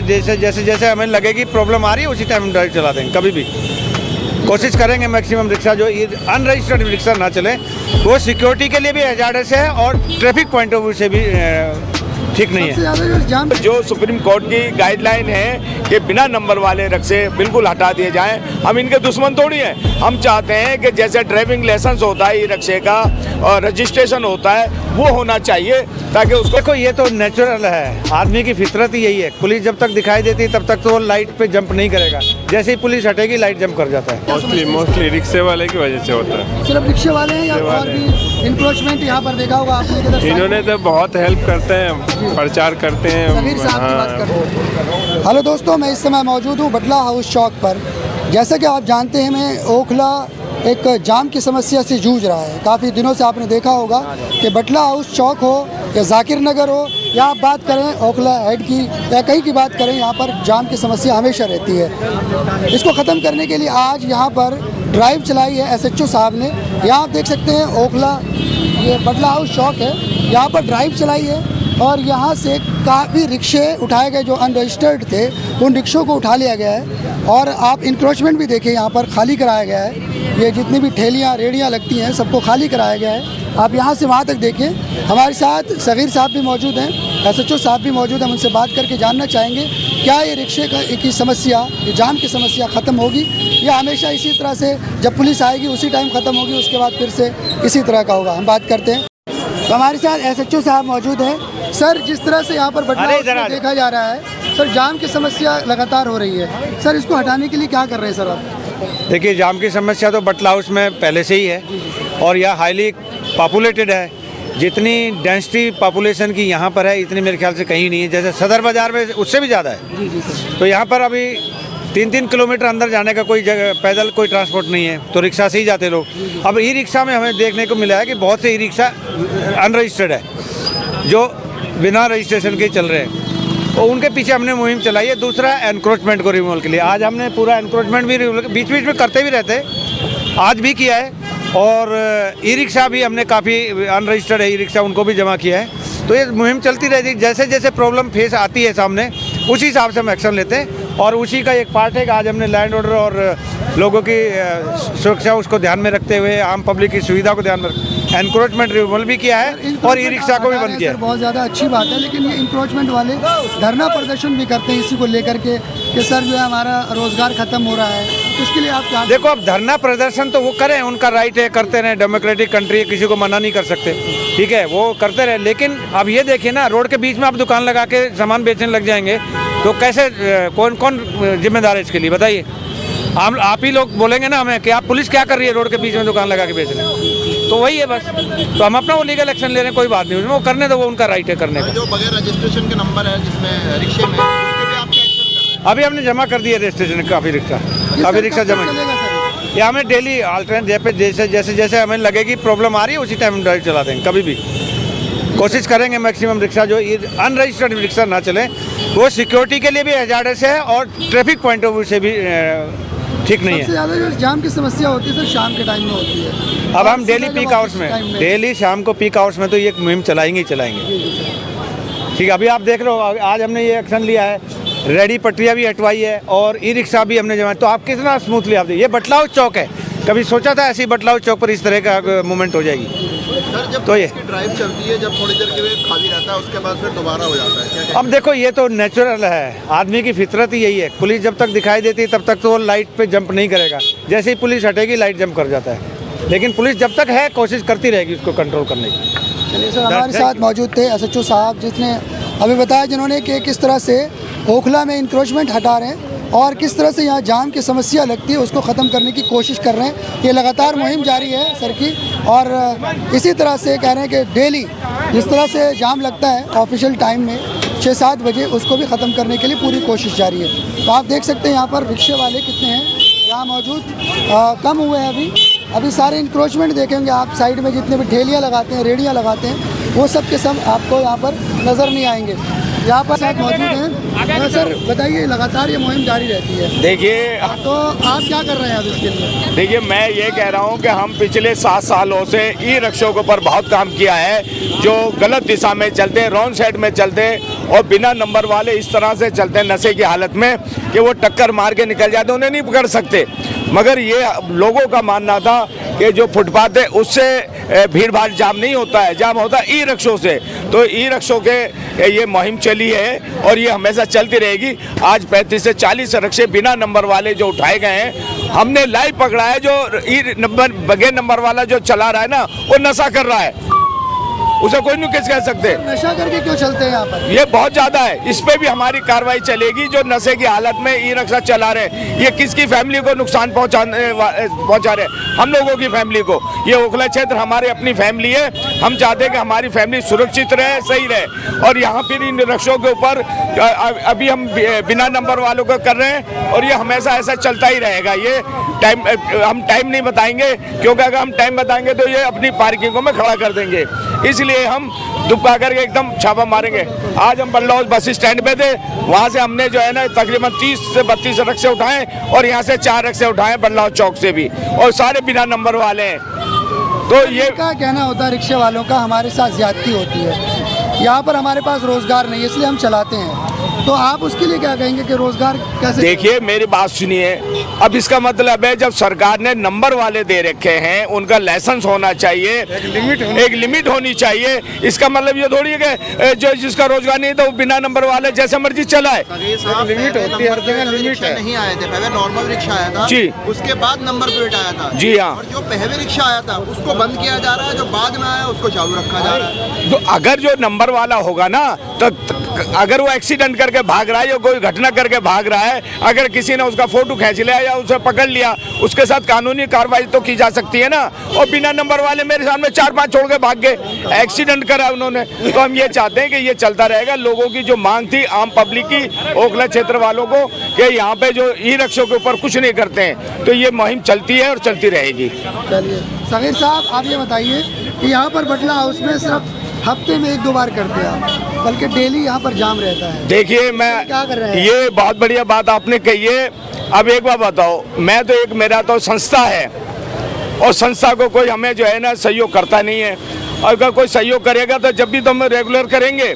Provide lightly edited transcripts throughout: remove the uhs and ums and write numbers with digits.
जैसे जैसे जैसे हमें लगे कि प्रॉब्लम आ रही है उसी टाइम हम ड्राइव चला देंगे। कभी भी कोशिश करेंगे मैक्सिमम रिक्शा जो अनरजिस्टर्ड रिक्शा ना चले, वो सिक्योरिटी के लिए भी हैजार्डस है और ट्रैफिक पॉइंट ऑफ व्यू से भी ठीक नहीं है। जो सुप्रीम कोर्ट की गाइडलाइन है कि बिना नंबर वाले रिक्शे बिल्कुल हटा दिए जाएं, हम इनके दुश्मन थोड़ी हैं। हम चाहते हैं कि जैसे ड्राइविंग लाइसेंस होता है ई रिक्शे का और रजिस्ट्रेशन होता है वो होना चाहिए, ताकि उसको देखो ये तो नेचुरल है, आदमी की फितरत ही यही है। पुलिस जब तक दिखाई देती है तब तक तो वो लाइट पे जंप नहीं करेगा, जैसे ही पुलिस हटेगी लाइट जंप कर जाता है। मोस्टली रिक्शे वाले की वजह से होता है। सिर्फ रिक्शे वाले हैं या और भी इंक्रोचमेंट यहाँ पर देखा होगा आपने? इन्होंने तो बहुत हेल्प करते हैं, प्रचार करते हैं। समीर साहब की बात करते हैं। हेलो दोस्तों, मैं इस समय मौजूद हूँ बटला हाउस चौक पर। जैसा कि आप जानते हैं, मैं ओखला एक जाम की समस्या से जूझ रहा है। काफ़ी दिनों से आपने देखा होगा कि बटला हाउस चौक हो या जाकिर नगर हो या आप बात करें ओखला हेड की या कहीं की बात करें, यहाँ पर जाम की समस्या हमेशा रहती है। इसको ख़त्म करने के लिए आज यहाँ पर ड्राइव चलाई है SHO साहब ने। यहाँ आप देख सकते हैं ओखला, ये बटला हाउस चौक है, यहाँ पर ड्राइव चलाई है और यहाँ से काफ़ी रिक्शे उठाए गए जो अनरजिस्टर्ड थे, उन रिक्शों को उठा लिया गया है। और आप इंक्रोचमेंट भी देखिए, यहाँ पर खाली कराया गया है। ये जितनी भी ठेलियाँ रेड़ियाँ लगती हैं सबको खाली कराया गया है। आप यहाँ से वहाँ तक देखिए। हमारे साथ सगीर साहब भी मौजूद हैं, SHO साहब भी मौजूद हैं। उनसे बात करके जानना चाहेंगे क्या ये रिक्शे की समस्या, ये जाम की समस्या ख़त्म होगी या हमेशा इसी तरह से जब पुलिस आएगी उसी टाइम ख़त्म होगी, उसके बाद फिर से इसी तरह का होगा। हम बात करते हैं। तो हमारे साथ SHO साहब मौजूद हैं। सर, जिस तरह से यहाँ पर बटला में देखा जा रहा है सर, जाम की समस्या लगातार हो रही है। सर, इसको हटाने के लिए क्या कर रहे हैं सर आप? देखिए, जाम की समस्या तो बटला हाउस में पहले से ही है और यह हाईली पॉपुलेटेड है। जितनी डेंसिटी पॉपुलेशन की यहाँ पर है इतनी मेरे ख्याल से कहीं नहीं है। जैसे सदर बाज़ार में उससे भी ज़्यादा है। जी सर। तो यहाँ पर अभी 3-3 किलोमीटर अंदर जाने का कोई जगह पैदल कोई ट्रांसपोर्ट नहीं है, तो रिक्शा से ही जाते लोग। अब ई रिक्शा में हमें देखने को मिला है कि बहुत से ई रिक्शा अनरजिस्टर्ड है जो बिना रजिस्ट्रेशन के चल रहे हैं, तो उनके पीछे हमने मुहिम चलाई है। दूसरा, एनक्रोचमेंट को रिमूवल के लिए आज हमने पूरा एनक्रोचमेंट भी बीच बीच में करते भी रहते, आज भी किया है। और ई रिक्शा भी हमने काफ़ी अनरजिस्टर्ड है ई रिक्शा, उनको भी जमा किया है। तो ये मुहिम चलती रहती है। जैसे जैसे प्रॉब्लम फेस आती है सामने, उसी हिसाब से हम एक्शन लेते हैं और उसी का एक पार्ट है कि आज हमने लैंड ऑर्डर और लोगों की सुरक्षा उसको ध्यान में रखते हुए आम पब्लिक की सुविधा को ध्यान में एनक्रोचमेंट रिमूवल भी किया है और ई रिक्शा को भी बंद किया है। बहुत ज़्यादा अच्छी बात है, लेकिन ये इंक्रोचमेंट वाले धरना प्रदर्शन भी करते हैं इसी को लेकर के कि सर जो है हमारा रोजगार खत्म हो रहा है। तो इसके लिए आप क्या? देखो, अब धरना प्रदर्शन तो वो करें, उनका राइट है, करते रहें। डेमोक्रेटिक कंट्री है, किसी को मना नहीं कर सकते, ठीक है, वो करते रहे। लेकिन अब ये देखिए ना, रोड के बीच में आप दुकान लगा के सामान बेचने लग जाएंगे तो कैसे, कौन कौन जिम्मेदार है इसके लिए बताइए? आप ही लोग बोलेंगे ना हमें कि आप पुलिस क्या कर रही है रोड के बीच में दुकान लगा के बेच रहे हैं, तो वही है बस। तो हम अपना वो लीगल एक्शन ले रहे हैं, कोई बात नहीं, उसमें वो करने दो, वो उनका राइट है करने का। जो बगैर रजिस्ट्रेशन के नंबर है जिसमें रिक्शे में, उसके भी आप क्या एक्शन कर रहे हैं? अभी हमने जमा कर दिया रजिस्ट्रेशन, काफ़ी रिक्शा जमा। ये हमें डेली अल्टरनेट जैसे जैसे जैसे हमें लगे कि प्रॉब्लम आ रही है उसी टाइम हम ड्राइव चला देंगे। कभी भी कोशिश करेंगे मैक्सिमम रिक्शा जो अनरजिस्टर्ड रिक्शा ना चले, वो सिक्योरिटी के लिए भी हैजार्डस है और ट्रैफिक पॉइंट ऑफ व्यू से भी ठीक नहीं है। सबसे ज़्यादा जो जाम की समस्या होती है सर शाम के टाइम में होती है। अब हम डेली पीक आवर्स में, डेली शाम को पीक आवर्स में तो ये मुहिम चलाएंगे ही चलाएंगे। ठीक है, अभी आप देख लो, आज हमने ये एक्शन लिया है, रेडी पटरियाँ भी हटवाई है और ई रिक्शा भी हमने जमा। तो आप कितना स्मूथली आप देखिए, ये बटला हाउस चौक है, कभी सोचा था ऐसी बटला हाउस चौक पर इस तरह का मूवमेंट हो जाएगी? सर, जब तो ये ड्राइव चलती है, जब थोड़ी देर के लिए खाली रहता है, उसके बाद फिर दोबारा हो जाता है, क्या? अब देखो, ये तो नेचुरल है, आदमी की फितरत ही यही है। पुलिस जब तक दिखाई देती है तब तक तो वो लाइट पे जंप नहीं करेगा, जैसे ही पुलिस हटेगी लाइट जंप कर जाता है। लेकिन पुलिस जब तक है कोशिश करती रहेगी उसको कंट्रोल करने की। चलिए सर, हमारे साथ मौजूद थे SHO साहब, जिसने अभी बताया जिन्होंने कि किस तरह से ओखला में इंक्रोचमेंट हटा रहे हैं और किस तरह से यहाँ जाम की समस्या लगती है उसको ख़त्म करने की कोशिश कर रहे हैं। ये लगातार मुहिम जारी है सर की, और इसी तरह से कह रहे हैं कि डेली जिस तरह से जाम लगता है ऑफिशियल टाइम में 6-7 बजे, उसको भी ख़त्म करने के लिए पूरी कोशिश जारी है। तो आप देख सकते हैं यहाँ पर रिक्शे वाले कितने हैं यहाँ मौजूद, कम हुए हैं अभी सारे इंक्रोचमेंट देखेंगे आप। साइड में जितने भी ठेलियाँ लगाते हैं, रेड़ियाँ लगाते हैं, वो सब के सब आपको यहाँ पर नज़र नहीं आएंगे। यहाँ पर साथ मौजूद हैं। सर बताइए, लगातार ये मुहिम जारी रहती है, देखिए, तो आप क्या कर रहे हैं अब इसके लिए? देखिए, मैं ये कह रहा हूँ कि हम पिछले 7 सालों से ई रिक्शों के ऊपर बहुत काम किया है, जो गलत दिशा में चलते हैं, रॉन्ग साइड में चलते हैं, और बिना नंबर वाले इस तरह से चलते हैं नशे की हालत में कि वो टक्कर मार के निकल जाते, उन्हें नहीं पकड़ सकते। मगर ये लोगों का मानना था कि जो फुटपाथ है उससे भीड़ भाड़ जाम नहीं होता है, जाम होता है ई रिक्शों से। तो ई रिक्शों के ये मुहिम चली है और ये हमेशा चलती रहेगी। आज 35 से 40 रिक्शे बिना नंबर वाले जो उठाए गए हैं, हमने लाइव पकड़ा है। जो ई नंबर बगैर नंबर वाला जो चला रहा है ना, वो नशा कर रहा है, उसे कोई नहीं कुछ कह सकते। नशा करके क्यों चलते हैं यहाँ पर? ये बहुत ज्यादा है, इस पे भी हमारी कार्रवाई चलेगी। जो नशे की हालत में ई रिक्शा चला रहे हैं, ये किसकी फैमिली को नुकसान पहुंचा रहे हैं? हम लोगों की फैमिली को। ये ओखला क्षेत्र हमारी अपनी फैमिली है, हम चाहते हैं कि हमारी फैमिली सुरक्षित रहे, सही रहे। और यहाँ फिर इन रिक्शों के ऊपर अभी हम बिना नंबर वालों को कर रहे हैं और ये हमेशा ऐसा चलता ही रहेगा। ये टाइम हम टाइम नहीं बताएंगे, क्योंकि अगर हम टाइम बताएंगे तो ये अपनी पार्किंगों में खड़ा कर देंगे। इसलिए हम दुबका करके एकदम छापा मारेंगे। आज हम बल्लौर बस स्टैंड पे थे, वहाँ से हमने जो है ना तकरीबन 30 से 32 रिक्शे उठाए और यहाँ से 4 रिक्शे उठाए बल्लौर चौक से भी, और सारे बिना नंबर वाले हैं। तो ये क्या कहना होता है रिक्शे वालों का, हमारे साथ ज्यादती होती है, यहाँ पर हमारे पास रोजगार नहीं है इसलिए हम चलाते हैं। तो आप उसके लिए क्या कहेंगे कि रोजगार कैसे? देखिए मेरी बात सुनिए, अब इसका मतलब है जब सरकार ने नंबर वाले दे रखे हैं, उनका लाइसेंस होना चाहिए, एक लिमिट होनी चाहिए। इसका मतलब ये थोड़ी है कि जो जिसका रोजगार नहीं था वो बिना नंबर वाले जैसे मर्जी चलाए। लिमिट होती है, हर जगह लिमिट है। नहीं आए थे पहले, नॉर्मल रिक्शा आया था जी, उसके बाद नंबर प्लेट आया था जी हाँ। और जो पहले रिक्शा आया था उसको बंद किया जा रहा है, जो बाद में आया उसको चालू रखा जा रहा है। तो अगर जो नंबर वाला होगा ना, तो अगर वो एक्सीडेंट करके भाग रहा है या कोई घटना करके भाग रहा है, अगर किसी ने उसका फोटो खींच लिया या उसे पकड़ लिया, उसके साथ कानूनी कार्रवाई तो की जा सकती है ना। और बिना नंबर वाले मेरे सामने 4-5 छोड़ के भाग गए, एक्सीडेंट करा उन्होंने। तो हम ये चाहते हैं कि ये चलता रहेगा। लोगों की जो मांग थी आम पब्लिक की, ओखला क्षेत्र वालों को, कि यहाँ पे जो ई रिक्शों के ऊपर कुछ नहीं करते हैं, तो ये मुहिम चलती है और चलती रहेगी। चलिए सगीर साहब, आप ये बताइए कि यहाँ पर बटला हाउस में सिर्फ हफ्ते में 1-2 बार करते हैं आप, बल्कि डेली यहाँ पर जाम रहता है। देखिए मैं क्या कर रहे हैं? ये बहुत बढ़िया बात आपने कही है। अब एक बात बताओ, मैं तो एक मेरा तो संस्था है और संस्था को कोई हमें जो है ना सहयोग करता नहीं है। अगर कोई सहयोग करेगा तो जब भी तो हम रेगुलर करेंगे।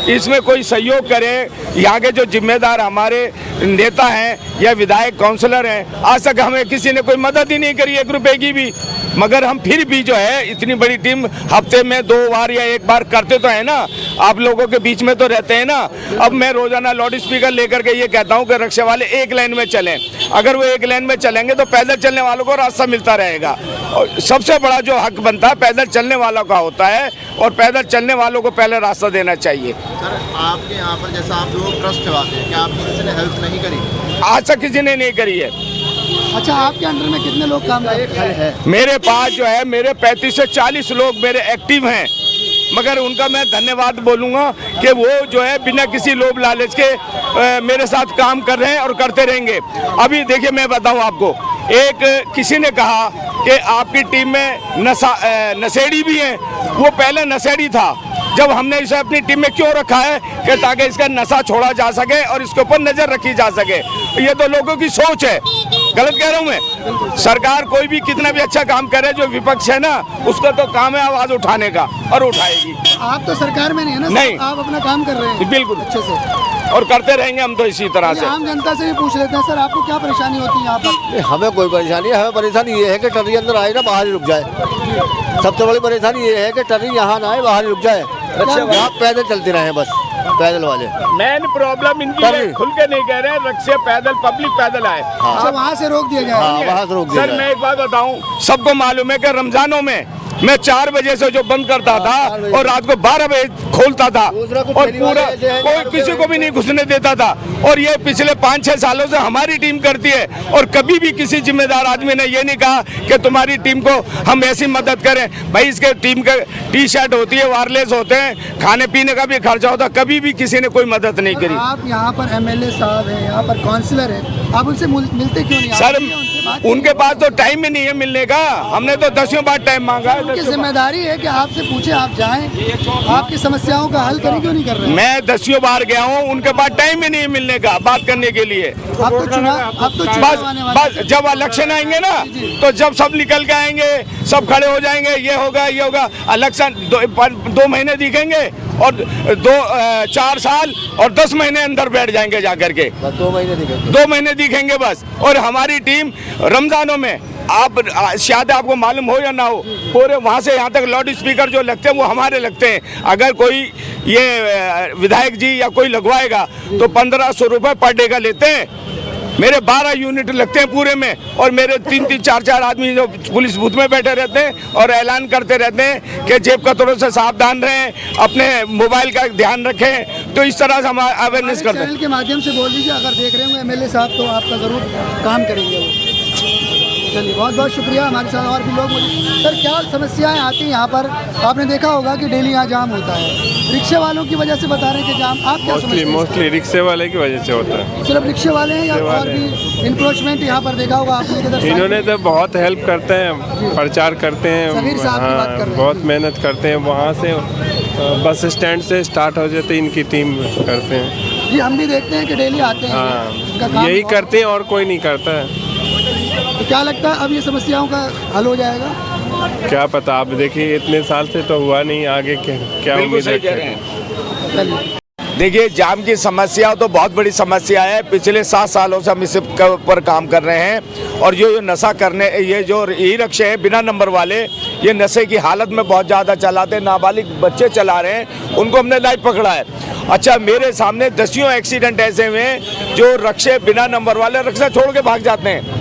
इसमें कोई सहयोग करे, यहाँ के जो जिम्मेदार हमारे नेता हैं या विधायक काउंसलर हैं, आज तक हमें किसी ने कोई मदद ही नहीं करी 1 रुपए की भी। मगर हम फिर भी जो है इतनी बड़ी टीम हफ्ते में 2 बार या 1 बार करते तो है ना, आप लोगों के बीच में तो रहते हैं ना। अब मैं रोजाना लाउड स्पीकर लेकर के ये कहता हूँ कि रिक्शे वाले एक लाइन में चलें। अगर वो एक लाइन में चलेंगे तो पैदल चलने वालों को रास्ता मिलता रहेगा। और सबसे बड़ा जो हक बनता है पैदल चलने वालों का होता है, और पैदल चलने वालों को पहले रास्ता देना चाहिए। सर आपके यहाँ पर जैसा आप लोग ट्रस्ट चलाते हैं, क्या आपकी किसी ने हेल्प नहीं करी? आज तक किसी ने नहीं करी है। अच्छा, आपके अंडर में कितने लोग काम करते हैं? मेरे पास जो है मेरे 35 से 40 लोग मेरे एक्टिव हैं, मगर उनका मैं धन्यवाद बोलूँगा कि वो जो है बिना किसी लोभ लालच के मेरे साथ काम कर रहे हैं और करते रहेंगे। अभी देखिए मैं बताऊँ आपको, एक किसी ने कहा कि आपकी टीम में नशेड़ी भी हैं। वो पहले नशेड़ी था, जब हमने इसे अपनी टीम में क्यों रखा है कि ताकि इसका नशा छोड़ा जा सके और इसके ऊपर नजर रखी जा सके। ये तो लोगों की सोच है, गलत कह रहा हूँ मैं? सरकार कोई भी कितना भी अच्छा काम करे, जो विपक्ष है ना उसका तो काम है आवाज उठाने का, और उठाएगी। आप तो सरकार में नहीं है ना? नहीं, आप अपना काम कर रहे हैं बिल्कुल अच्छे से, और करते रहेंगे हम तो इसी तरह से। आम जनता से भी पूछ लेते हैं, सर आपको क्या परेशानी होती है यहाँ पर? हमें कोई परेशानी है, हमें परेशानी ये है कि ट्ररी अंदर आए ना बाहर ही रुक जाए। सबसे बड़ी परेशानी ये है कि ट्ररी यहाँ ना आए, बाहर ही रुक जाए, यहाँ पैदल चलते रहे बस, पैदल वाले। मेन प्रॉब्लम इनकी है, खुल के नहीं कह रहे हैं, रिक्शे पैदल पब्लिक पैदल आए। अच्छा, वहाँ से रोक दिया जाए। हाँ, वहाँ से रोक दिया सर मैं एक बात बताऊं, सबको मालूम है कि रमजानों में मैं 4 बजे से जो बंद करता था और रात को 12 बजे खोलता था, और पूरा कोई किसी को भी नहीं घुसने देता था। और ये पिछले 5-6 सालों से हमारी टीम करती है, और कभी भी किसी जिम्मेदार आदमी ने ये नहीं कहा कि तुम्हारी टीम को हम ऐसी मदद करें। भाई इसके टीम के टी-शर्ट होती है, वायरलेस होते हैं, खाने पीने का भी खर्चा होता, कभी भी किसी ने कोई मदद नहीं करी। आप यहाँ पर MLA साहब हैं, यहाँ पर काउंसलर है, आप उनसे मिलते क्यों नहीं? सर उनके पास तो टाइम ही नहीं है मिलने का, हमने तो 10 बार टाइम मांगा है। उनकी जिम्मेदारी है कि आपसे पूछे, आप जाएं, आपकी समस्याओं का हल करें, क्यों नहीं कर रहे हैं? मैं 10 बार गया हूँ, उनके पास टाइम ही नहीं है मिलने का, बात करने के लिए। अब तो चुनाव आने वाले बस जब इलेक्शन आएंगे ना, तो जब सब निकल के आएंगे, सब खड़े हो जाएंगे, ये होगा ये होगा, इलेक्शन 2 महीने दिखेंगे, और 4 साल और 10 महीने अंदर बैठ जाएंगे जाकर के। बस 2 महीने दिखेंगे। 2 महीने दिखेंगे बस। और हमारी टीम रमजानों में, आप शायद आपको मालूम हो या ना हो, पूरे वहाँ से यहाँ तक लाउड स्पीकर जो लगते हैं वो हमारे लगते हैं। अगर कोई ये विधायक जी या कोई लगवाएगा तो 1500 रुपये पर डे का लेते हैं। मेरे 12 यूनिट लगते हैं पूरे में, और मेरे 3-3, 4-4 आदमी जो पुलिस बूथ में बैठे रहते हैं और ऐलान करते रहते हैं कि जेब कतरों से सावधान रहें, अपने मोबाइल का ध्यान रखें। तो इस तरह से हम अवेयरनेस करते हैं। चैनल के माध्यम से बोल दीजिए, अगर देख रहे होंगे एमएलए साहब तो आपका ज़रूर काम करेंगे वो। चलिए, बहुत बहुत शुक्रिया। हमारे साथ और भी लोग मौजूद। सर, क्या समस्याएं आती हैं यहाँ पर? आपने देखा होगा कि डेली यहाँ जाम होता है, रिक्शे वालों की वजह से बता रहे हैं कि जाम। आप क्या समझते हैं? मोस्टली रिक्शे वाले की वजह से होता है। सिर्फ रिक्शे वाले हैं या और भी इंक्रोचमेंट यहाँ पर देखा होगा आपने? किधर इन्होंने तो बहुत हेल्प करते हैं, प्रचार करते हैं। समीर साहब की बात कर रहे हैं। बहुत मेहनत करते हैं। वहाँ से बस स्टैंड से स्टार्ट हो जाते इनकी टीम करते हैं। जी, हम भी देखते हैं कि डेली आते हैं। इनका हाँ, काम यही बहुत- करते हैं और कोई नहीं करता है। तो क्या लगता है अब ये समस्याओं का हल हो जाएगा? क्या पता, आप देखिए इतने साल से तो हुआ नहीं, आगे क्या बिल्कुल उम्मीद सही कह रहे रखें? हैं। चलिए, देखिए, जाम की समस्या तो बहुत बड़ी समस्या है। पिछले 7 सालों से हम इस पर काम कर रहे हैं। और जो नशा करने, ये जो ई रिक्शे हैं बिना नंबर वाले, ये नशे की हालत में बहुत ज़्यादा चलाते हैं। नाबालिग बच्चे चला रहे हैं, उनको हमने लाइव पकड़ा है। अच्छा, मेरे सामने दसियों एक्सीडेंट ऐसे हुए हैं जो रिक्शे बिना नंबर वाले रिक्शा छोड़ के भाग जाते हैं।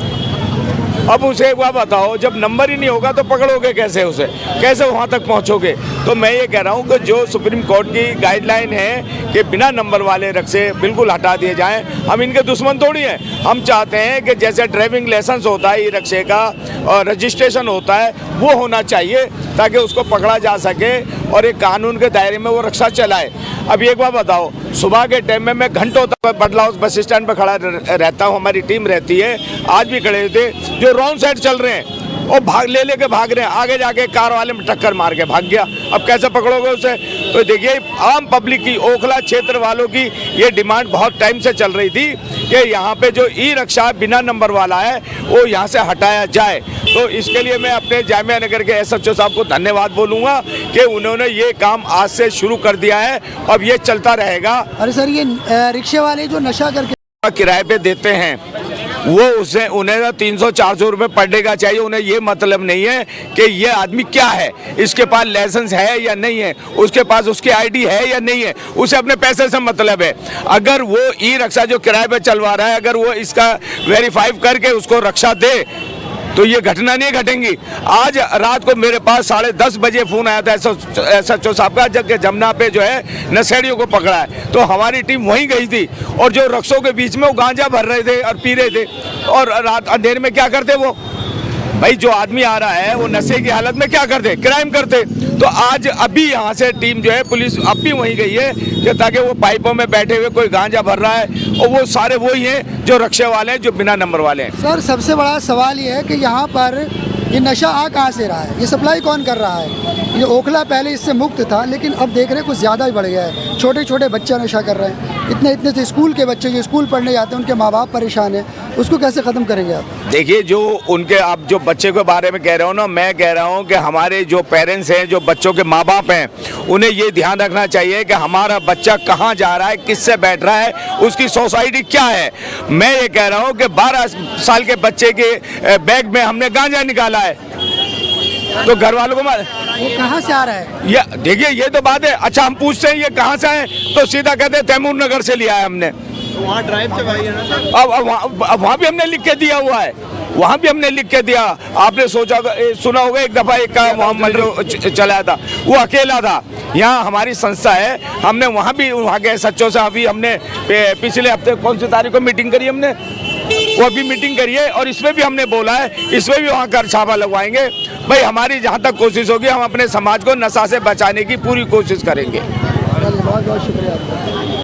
अब उसे एक बात बताओ, जब नंबर ही नहीं होगा तो पकड़ोगे कैसे उसे, कैसे वहाँ तक पहुँचोगे? तो मैं ये कह रहा हूँ कि जो सुप्रीम कोर्ट की गाइडलाइन है कि बिना नंबर वाले रिक्शे बिल्कुल हटा दिए जाएं। हम इनके दुश्मन थोड़ी हैं। हम चाहते हैं कि जैसे ड्राइविंग लाइसेंस होता है ई रिक्शे का और रजिस्ट्रेशन होता है, वो होना चाहिए ताकि उसको पकड़ा जा सके और एक कानून के दायरे में वो रिक्शा चलाए। अब एक बात बताओ, सुबह के टाइम में मैं घंटों तक बटला हाउस बस स्टैंड पर खड़ा रहता हूँ, हमारी टीम रहती है, आज भी खड़े थे, जो रॉन्ग साइड चल रहे हैं और लेके भाग रहे हैं, आगे जाके कार वाले में टक्कर मार के भाग गया। अब कैसे पकड़ोगे उसे? तो देखिए, आम पब्लिक की, ओखला क्षेत्र वालों की ये डिमांड बहुत टाइम से चल रही थी कि यहाँ पे जो ई रिक्शा बिना नंबर वाला है वो यहाँ से हटाया जाए। तो इसके लिए मैं अपने जामिया नगर के SHO साहब को धन्यवाद बोलूँगा कि उन्होंने ये काम आज से शुरू कर दिया है। अब ये चलता रहेगा। अरे सर, ये रिक्शे वाले जो नशा करके किराए पे देते हैं वो उन्हें 300-400 रुपये पर डे का चाहिए। उन्हें ये मतलब नहीं है कि ये आदमी क्या है, इसके पास लाइसेंस है या नहीं है, उसके पास उसकी ID है या नहीं है, उसे अपने पैसे से मतलब है। अगर वो ई रिक्शा जो किराए पे चलवा रहा है, अगर वो इसका वेरीफाई करके उसको रिक्शा दे तो ये घटना नहीं घटेंगी। आज रात को मेरे पास 10:30 बजे फ़ोन आया था SHO साहब का, जबकि जमुना पे जो है नशेड़ियों को पकड़ा है। तो हमारी टीम वहीं गई थी और जो रिक्शों के बीच में वो गांजा भर रहे थे और पी रहे थे, और रात अंधेरे में क्या करते वो भाई, जो आदमी आ रहा है वो नशे की हालत में क्या करते, क्राइम करते। तो आज अभी यहाँ से टीम जो है पुलिस अब भी वहीं गई है कि ताकि वो पाइपों में बैठे हुए कोई गांजा भर रहा है, और वो सारे वही हैं जो रिक्शे वाले हैं, जो बिना नंबर वाले हैं। सर, सबसे बड़ा सवाल ये है कि यहाँ पर ये नशा आ कहाँ से रहा है? ये सप्लाई कौन कर रहा है? ये ओखला पहले इससे मुक्त था, लेकिन अब देख रहे हैं कुछ ज़्यादा ही बढ़ गया है। छोटे छोटे बच्चे नशा कर रहे हैं। इतने से स्कूल के बच्चे जो स्कूल पढ़ने जाते हैं, उनके माँ बाप परेशान हैं। उसको कैसे ख़त्म करेंगे आप? देखिए, जो उनके, आप जो बच्चे के बारे में कह रहे हो ना, मैं कह रहा हूँ कि हमारे जो पेरेंट्स हैं, जो बच्चों के माँ बाप हैं, उन्हें ये ध्यान रखना चाहिए कि हमारा बच्चा कहाँ जा रहा है, किससे बैठ रहा है, उसकी सोसाइटी क्या है। मैं ये कह रहा हूँ कि 12 साल के बच्चे के बैग में हमने गांजा निकाला है, तो घर वालों को ये कहाँ से आ रहा है? ये देखिए, ये तो बात है। अच्छा, हम पूछते हैं ये कहाँ से आए, तो सीधा कहते हैं तैमूर नगर से लिया है हमने। वहाँ ड्राइव चलवाई है ना। अब वहाँ भी हमने लिख के दिया हुआ है, वहाँ भी हमने लिख के दिया। आपने सुना होगा एक दफ़ा एक का वहाँ मर्डर चलाया था, वो अकेला था। यहाँ हमारी संस्था है, हमने वहाँ भी वहाँ के SHO से अभी हमने पिछले हफ्ते कौन सी तारीख को मीटिंग करी हमने, वो अभी मीटिंग करी है, और इसमें भी हमने बोला है इसमें भी वहाँ कर छापा लगवाएंगे। भाई, हमारी जहाँ तक कोशिश होगी, हम अपने समाज को नशा से बचाने की पूरी कोशिश करेंगे। बहुत बहुत शुक्रिया आपका।